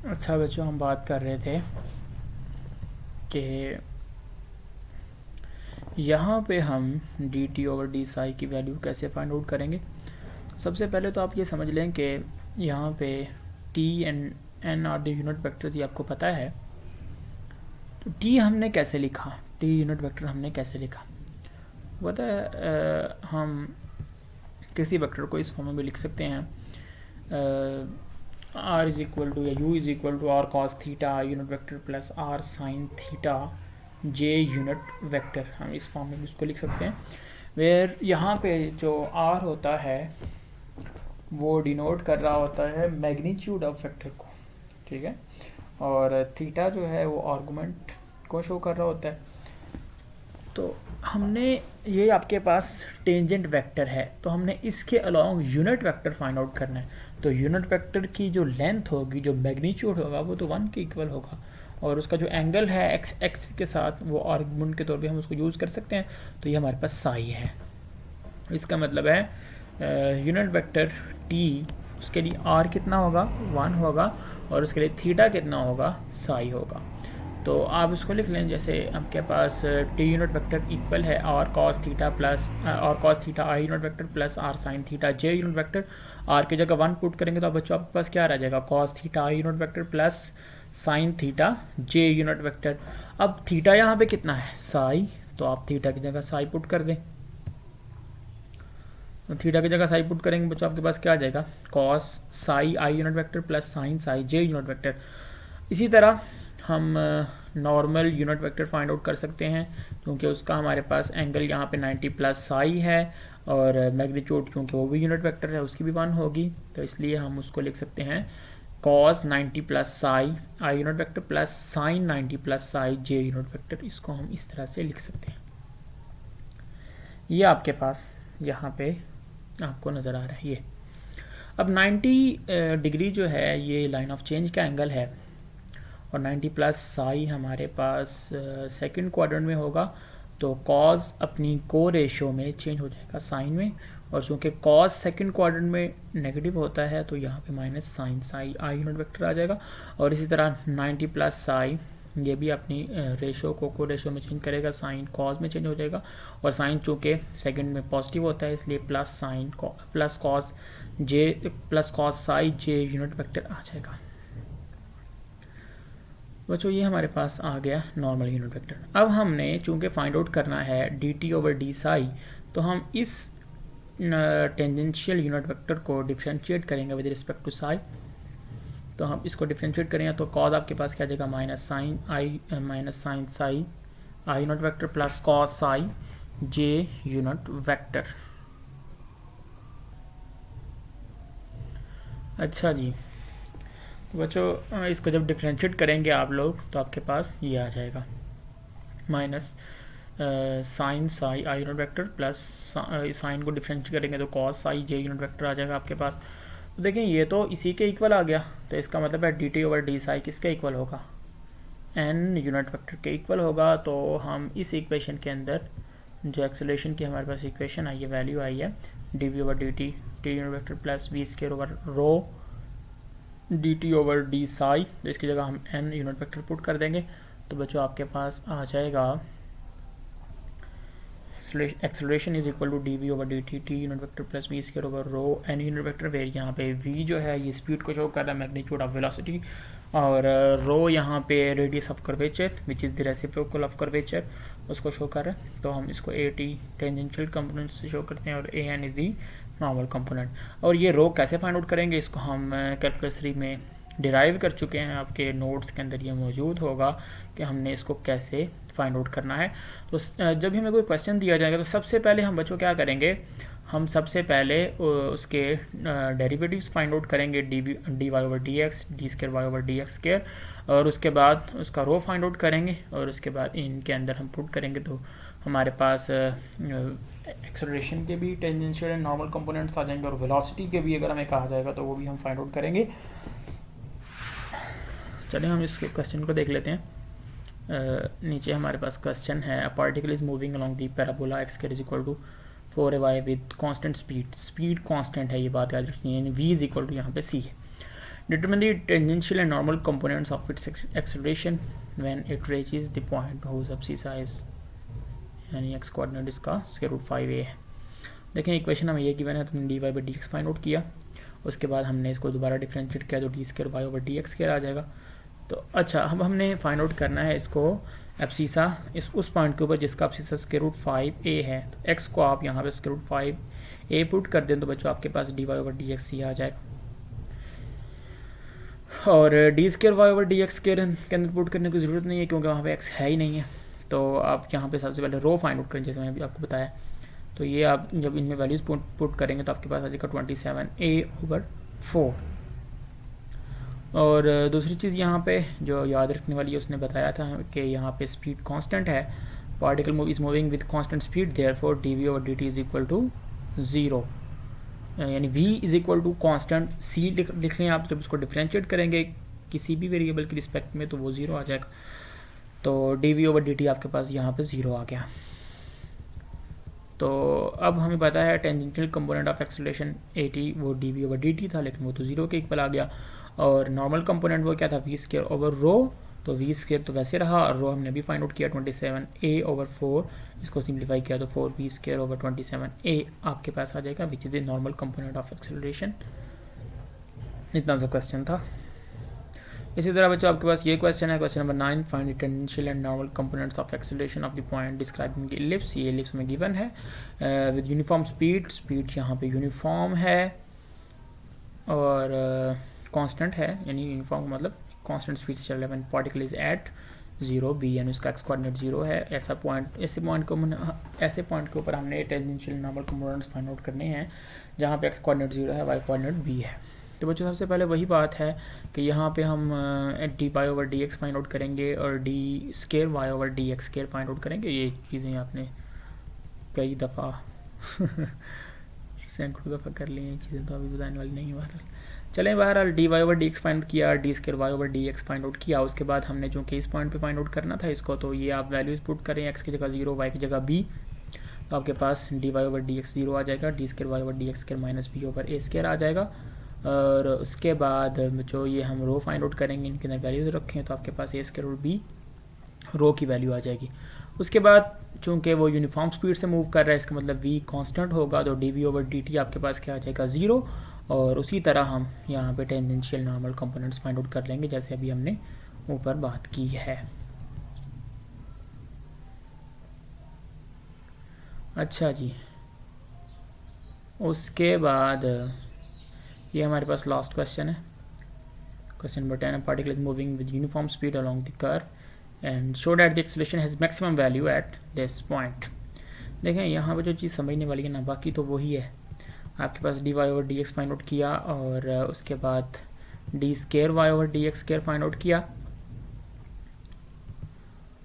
अच्छा बच्चों, हम बात कर रहे थे कि यहाँ पे हम D T over D Sai की वैल्यू कैसे फाइंड आउट करेंगे। सबसे पहले तो आप ये समझ लें कि यहाँ पे T and N are the unit vectors, ये आपको पता है। तो टी हमने कैसे लिखा, टी यूनिट वेक्टर हमने कैसे लिखा पता है। हम किसी वेक्टर को इस फॉर्म में भी लिख सकते हैं, आर इज इक्वल टू या U is equal to R cos theta unit vector plus R sine theta J unit vector. हम इस फॉर्म में भी उसको लिख सकते हैं, वेयर यहाँ पे जो आर होता है वो डिनोट कर रहा होता है मैग्नीट्यूड ऑफ वेक्टर को, ठीक है, और थीटा जो है वो आर्गुमेंट को शो कर रहा होता है। तो हमने ये आपके पास टेंजेंट वेक्टर है, तो हमने इसके along unit vector find out करना है। तो यूनिट वेक्टर की जो लेंथ होगी, जो मैग्नीट्यूड होगा, वो तो 1 के इक्वल होगा, और उसका जो एंगल है एक्स एक्स के साथ, वो आर्गुमेंट के तौर पे हम उसको यूज़ कर सकते हैं। तो ये हमारे पास साई है। इसका मतलब है यूनिट वेक्टर टी, उसके लिए आर कितना होगा, 1 होगा, और उसके लिए थीटा कितना होगा, साई होगा। तो आप इसको लिख लें, जैसे आपके पास टी यूनिट वेक्टर इक्वल है R cos theta plus R cos theta I unit vector plus R sine theta J unit vector. R की जगह 1 पुट करेंगे तो बच्चों आपके पास क्या रह जाएगा, cos theta I unit vector plus sign theta J unit vector. अब थीटा यहाँ पे कितना है, साई, तो आप थीटा की जगह साई पुट कर दें। तो थीटा की जगह साई पुट करेंगे बच्चों, आपके पास क्या आ जाएगा, कॉस साई आई unit vector plus sign Sai J unit vector. इसी तरह हम normal unit vector find out कर सकते हैं, क्योंकि उसका हमारे पास एंगल यहाँ पे 90 प्लस साई है, और मैग्नीट्यूड क्योंकि वो भी यूनिट वेक्टर है उसकी भी 1 होगी, तो इसलिए हम उसको लिख सकते हैं कॉस 90 प्लस साई आई unit vector plus sign 90 plus psi J unit vector. इसको हम इस तरह से लिख सकते हैं। ये आपके पास यहाँ पे आपको नज़र आ रहा है ये। अब 90 डिग्री जो है ये लाइन ऑफ चेंज का एंगल है, और 90 प्लस साई हमारे पास सेकंड क्वाड्रेंट में होगा, तो कॉस अपनी को रेशियो में चेंज हो जाएगा साइन में, और चूँकि कॉस सेकंड क्वाड्रेंट में नेगेटिव होता है तो यहाँ पे माइनस साइन साई आई यूनिट वेक्टर आ जाएगा। और इसी तरह 90 प्लस साई ये भी अपनी रेशो को रेशो में चेंज करेगा, साइन कॉस में चेंज हो जाएगा, और साइन चूँकि सेकंड में पॉजिटिव होता है इसलिए प्लस साइन प्लस कॉस जे plus cos psi J unit vector आ जाएगा। बच्चों ये हमारे पास आ गया नॉर्मल यूनिट वेक्टर। अब हमने चूंकि फाइंड आउट करना है D T over D psi, तो हम इस टेंजेंशियल यूनिट वेक्टर को डिफ्रेंशिएट करेंगे विद रिस्पेक्ट टू साई। तो हम इसको डिफ्रेंशिएट करेंगे तो कॉस आपके पास क्या आ जाएगा, माइनस साइन साई आई unit vector plus cos psi J unit vector. अच्छा जी, बच्चों इसको जब डिफ्रेंशिएट करेंगे आप लोग तो आपके पास ये आ जाएगा माइनस साइन साई आई यूनिट वेक्टर प्लस साइन को डिफ्रेंशिएट करेंगे तो cos psi J unit vector आ जाएगा आपके पास। तो देखें ये तो इसी के इक्वल आ गया, तो इसका मतलब है D T over D Sai किसके इक्वल होगा, एन यूनिट वेक्टर के इक्वल होगा। तो हम इस इक्वेशन के अंदर जो एक्सेलरेशन की हमारे पास इक्वेशन आई है, वैल्यू आई है, D we over D T T unit vector plus V square over rho D T over D psi, तो इसकी जगह हम एन यूनिट वेक्टर पुट कर देंगे। तो बच्चों आपके पास आ जाएगा acceleration is equal to D we over D T T unit vector plus V square over rho N unit vector, where यहाँ पे वी जो है ये स्पीड को शो कर रहा है, मैग्नीट्यूड ऑफ वेलोसिटी, और रो यहाँ पे radius of curvature which is the reciprocal of curvature उसको शो कर रहा है। तो हम इसको ए टी टेंजेंशियल कंपोनेंट से शो करते हैं, और a n is the normal component. और ये रो कैसे फाइंड आउट करेंगे, इसको हम कैलकुलस 3 में डिराइव कर चुके हैं, आपके नोट्स के अंदर ये मौजूद होगा कि हमने इसको कैसे फाइंड आउट करना है। तो जब भी हमें कोई क्वेश्चन दिया जाएगा तो सबसे पहले हम बच्चों क्या करेंगे, हम सबसे पहले उसके डेरिवेटिव्स फाइंड आउट करेंगे, D Y over D X D square Y over D X square, और उसके बाद उसका रो फाइंड आउट करेंगे, और उसके बाद इनके अंदर हम पुट करेंगे तो हमारे पास एक्सेलरेशन के भी टेंजेंशियल एंड नॉर्मल कंपोनेंट्स आ जाएंगे, और वेलोसिटी के भी अगर हमें कहा जाएगा तो वो भी हम फाइंड आउट करेंगे। चलिए हम इस क्वेश्चन को देख लेते हैं। नीचे हमारे पास क्वेश्चन है, a particle is moving along the parabola X square is equal to 4ay with constant speed, speed constant है, ये बात याद रखनी है, v इज इक्वल टू यहाँ पे c है। Determine the tangential and normal components of its acceleration when it reaches the point whose abscissa is यानी x कोऑर्डिनेट इसका स्क्वायर रूट 5a है। देखें इक्वेशन हमें ये गिवन है, तो हमने d y by d x find out किया, उसके बाद हमने इसको दोबारा डिफरेंशिएट किया तो d square Y over D x square आ जाएगा। तो अच्छा अब हमने फाइंड आउट करना है इसको एब्सिसा इस उस पॉइंट के ऊपर जिसका एब्सिसा स्क्वायर रूट 5a है। तो x को आप यहाँ पे स्क्वायर रूट 5a पुट कर दें तो बच्चों आपके पास d Y over D x ही आ जाएगा। और D square Y over D x square के अंदर पुट करने की ज़रूरत नहीं है क्योंकि वहाँ पे x है ही नहीं है। तो आप यहाँ पे सबसे पहले रो फाइंड आउट करें, जैसे मैंने भी आपको बताया। तो ये आप जब इनमें वैल्यूज़ पुट करेंगे तो आपके पास आ जाएगा 27a/4। और दूसरी चीज़ यहाँ पे जो याद रखने वाली है, उसने बताया था कि यहाँ पे स्पीड कांस्टेंट है, particle is moving with constant speed, therefore D we over D T is equal to 0, यानी v is equal to constant c लिख लें आप। जब इसको डिफरेंशिएट करेंगे किसी भी वेरिएबल के रिस्पेक्ट में तो वो 0 आ जाएगा। तो D we over D T आपके पास यहाँ पे 0 आ गया। तो अब हमें पता है tangential component of acceleration a t वो d we over D t था, लेकिन वो तो 0 के इक्वल आ गया। और नॉर्मल कंपोनेंट वो क्या था, वी स्क्वायर ओवर रो, तो वी स्क्वायर तो वैसे रहा और रो हमने भी फाइंड आउट किया 27a/4, इसको सिंप्लीफाई किया तो 4v स्क्वायर ओवर 27a आपके पास आ जाएगा, which is a normal component of acceleration. इतना सा क्वेश्चन था। इसी तरह बच्चों आपके पास ये क्वेश्चन है, question number 9, find the tangential and normal components of acceleration of the point describing the ellipse. ये इलिप्स में गिवन है विद यूनिफॉर्म स्पीड, स्पीड यहाँ पे यूनिफॉर्म है और कांस्टेंट है, यानी यूनिफॉर्म मतलब कांस्टेंट स्पीड से चल रहा है। पार्टिकल इज एट 0 b यानी उसका एक्स कोऑर्डिनेट 0 है। ऐसे पॉइंट के ऊपर हमने tangential normal components find out करने हैं जहाँ पे एक्स कोऑर्डिनेट 0 है, वाई कोऑर्डिनेट b है। तो बच्चों सबसे पहले वही बात है कि यहाँ पे हम D Y over D x find out करेंगे और D square Y over D x square find out करेंगे। ये चीज़ें आपने कई दफ़ा सैकड़ों दफ़ा कर ली हैं, चीज़ें तो अभी बताने वाली नहीं है। बहरहाल चलें, बहरहाल d Y over D x find out किया, d square Y over D x find out किया। उसके बाद हमने चूँकि इस पॉइंट पे फाइंड आउट करना था इसको, तो ये आप वैल्यूज़ पुट करें, एक्स की जगह 0, वाई की जगह b, तो आपके पास d Y over D x 0 आ जाएगा, d square Y over D x square minus b over a square आ जाएगा। और उसके बाद जो ये हम रो फाइंड आउट करेंगे, इनके अंदर वैल्यूज़ रखें तो आपके पास a स्क्वायर और b रो की वैल्यू आ जाएगी। उसके बाद चूँकि वो यूनिफॉर्म स्पीड से मूव कर रहा है, इसका मतलब v कांस्टेंट होगा, तो D we over D T आपके पास क्या आ जाएगा 0। और उसी तरह हम यहाँ पे tangential normal components find out कर लेंगे जैसे अभी हमने ऊपर बात की है। अच्छा जी, उसके बाद ये हमारे पास लास्ट क्वेश्चन है, question number 10, particle is moving with uniform speed along the curve and show that the acceleration has maximum value at this point. देखें यहाँ पर जो चीज़ समझने वाली है ना, बाकी तो वही है। आपके पास d Y over D x find out किया और उसके बाद d square Y over D x square find out किया।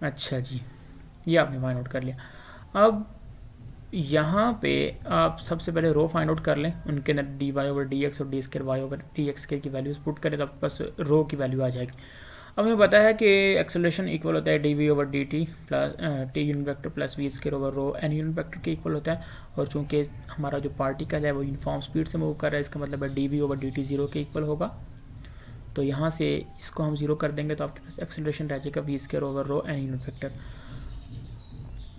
अच्छा जी, ये आपने फाइंड आउट कर लिया। अब यहाँ पे आप सबसे पहले रो फाइंड आउट कर लें, उनके अंदर d Y over D x और D square Y over D x square की वैल्यूज पुट करें तो आपके पास रो की वैल्यू आ जाएगी। अब हमें पता है कि एक्सेलरेशन इक्वल होता है D we over D T plus T unit vector plus V square over rho N unit vector के इक्वल होता है। और चूंकि हमारा जो पार्टिकल है वो यूनिफॉर्म स्पीड से मूव कर रहा है, इसका मतलब है D we over D T 0 के इक्वल होगा। तो यहाँ से इसको हम 0 कर देंगे तो आपके पास एक्सेलरेशन रह जाएगा V square over rho N unit vector.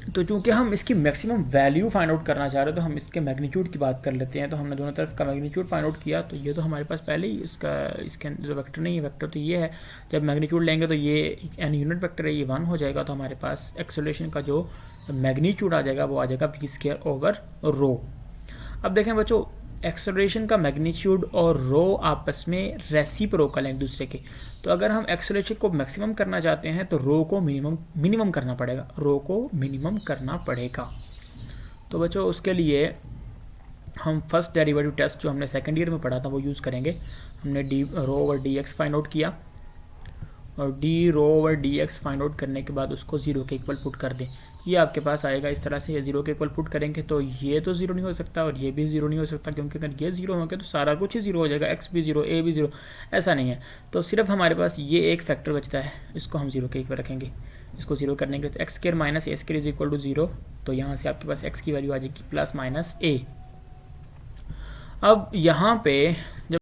तो चूंकि हम इसकी मैक्सिमम वैल्यू फाइंड आउट करना चाह रहे हैं तो हम इसके मैग्नीट्यूड की बात कर लेते हैं। तो हमने दोनों तरफ का मैग्नीट्यूड फाइंड आउट किया, तो ये तो हमारे पास पहले ही इसके जो वेक्टर नहीं है, वेक्टर तो ये है। जब मैग्नीट्यूड लेंगे तो ये एन यूनिट वेक्टर है, ये 1 हो जाएगा। तो हमारे पास एक्सेलरेशन का जो मैग्नीट्यूड आ जाएगा वो आ जाएगा वी स्क्वायर ओवर रो। अब देखें बच्चों, एक्सेलरेशन का मैग्नीट्यूड और रो आपस में रेसिप्रोकल हैं एक दूसरे के। तो अगर हम एक्सेलरेशन को मैक्सिमम करना चाहते हैं तो रो को मिनिमम करना पड़ेगा, रो को मिनिमम करना पड़ेगा। तो बच्चों उसके लिए हम फर्स्ट डेरिवेटिव टेस्ट जो हमने सेकंड ईयर में पढ़ा था वो यूज़ करेंगे। हमने d rho over D x find out किया और d rho over D x find out करने के बाद उसको 0 के इक्वल पुट कर दें। ये आपके पास आएगा इस तरह से, ये 0 के इक्वल पुट करेंगे तो ये तो 0 नहीं हो सकता और ये भी 0 नहीं हो सकता, क्योंकि अगर ये 0 हो गया तो सारा कुछ ही 0 हो जाएगा, x भी 0 a भी 0, ऐसा नहीं है। तो सिर्फ हमारे पास ये एक फैक्टर बचता है, इसको हम 0 के इक्वल रखेंगे। इसको 0 करने के लिए X square minus A square is equal to 0, तो यहाँ से आपके पास x की वैल्यू आ जाएगी प्लस माइनस a। अब यहाँ पे